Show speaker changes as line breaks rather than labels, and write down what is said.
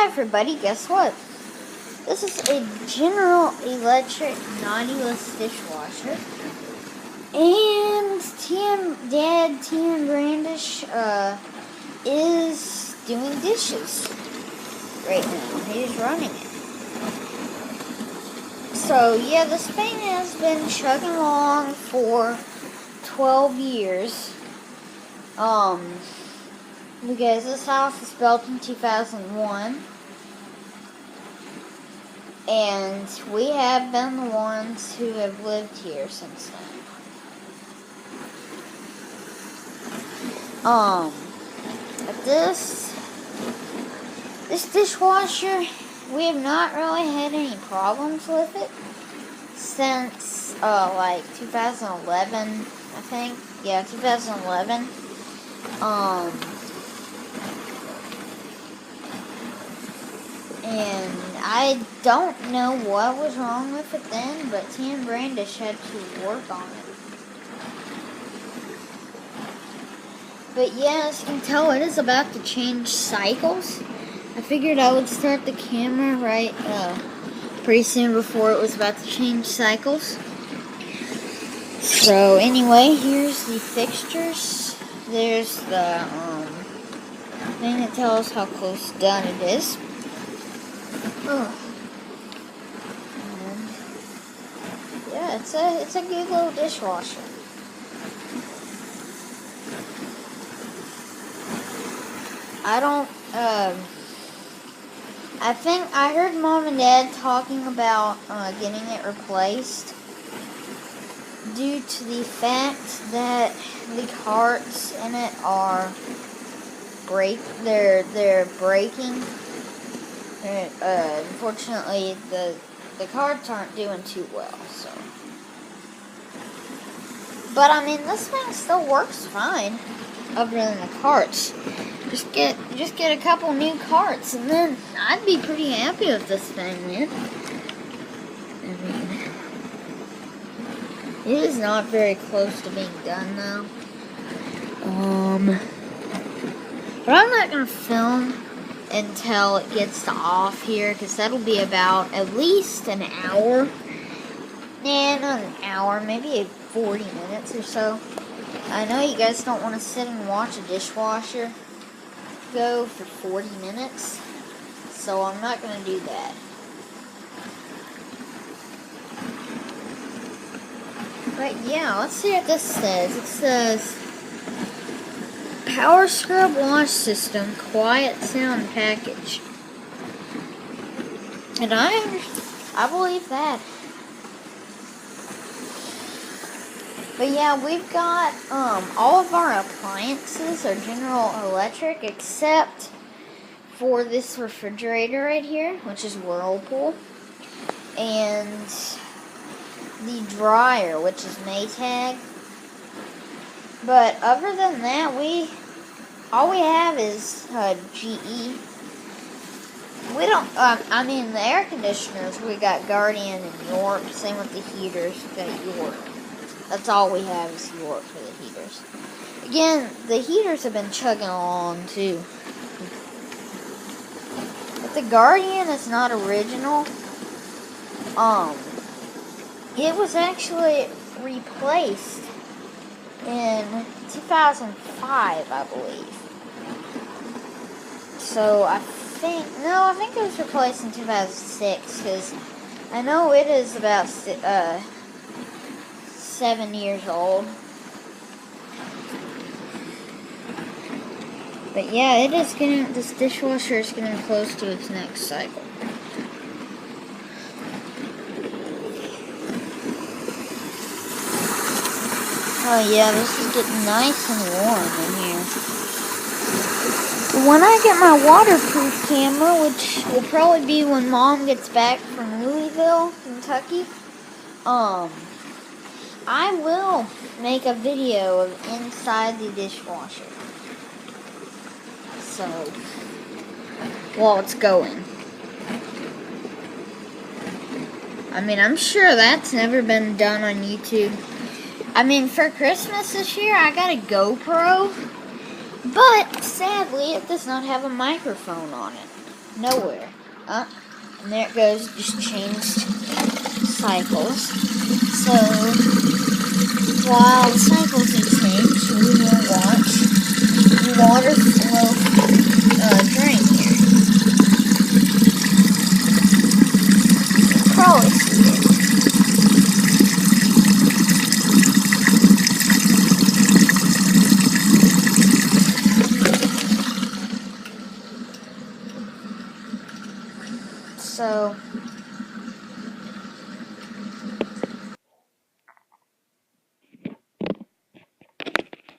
Hi everybody, guess what? This is a General electric nautiless dishwasher. And Dad T.M. Brandish is doing dishes right now. He's running it. So yeah, this thing has been chugging along for 12 years. Because this house was built in 2001. And we have been the ones who have lived here since then. This dishwasher, we have not really had any problems with it since, like 2011, I think. Yeah, 2011. And I don't know what was wrong with it then, but T.M. Brandish had to work on it. But yeah, as you can tell, it is about to change cycles. I figured I would start the camera right pretty soon before it was about to change cycles. So anyway, here's the fixtures. There's the thing that tells how close done it is. And yeah, it's a good little dishwasher. I think I heard Mom and Dad talking about getting it replaced due to the fact that the carts in it are they're breaking. Unfortunately, the carts aren't doing too well, so. But I mean, this thing still works fine, other than the carts. Just get a couple new carts, and then I'd be pretty happy with this thing, man. I mean, it is not very close to being done now. But I'm not gonna film until it gets to off here, because that'll be about at least an hour. Nah, not an hour, maybe 40 minutes or so. I know you guys don't want to sit and watch a dishwasher go for 40 minutes, so I'm not going to do that. But yeah, let's see what this says. It says, Power Scrub Wash System, Quiet Sound Package. And I believe that. But yeah, we've got all of our appliances are General Electric, except for this refrigerator right here, which is Whirlpool, and the dryer, which is Maytag. But other than that, all we have is GE. We don't. I mean, the air conditioners, we got Guardian and York. Same with the heaters, we got York. That's all we have is York for the heaters. Again, the heaters have been chugging along too. But the Guardian is not original. It was actually replaced in 2005, I believe. So I think it was replaced in 2006, because I know it is about 7 years old. But yeah, this dishwasher is getting close to its next cycle. Oh yeah, this is getting nice and warm in here. When I get my waterproof camera, which will probably be when Mom gets back from Louisville, Kentucky, I will make a video of inside the dishwasher. So, while it's going. I mean, I'm sure that's never been done on YouTube. I mean, for Christmas this year, I got a GoPro, but sadly, it does not have a microphone on it. Nowhere. And there it goes, just changed cycles. So, while the cycles are changed, we will watch the water flow drain here. Probably see it. So,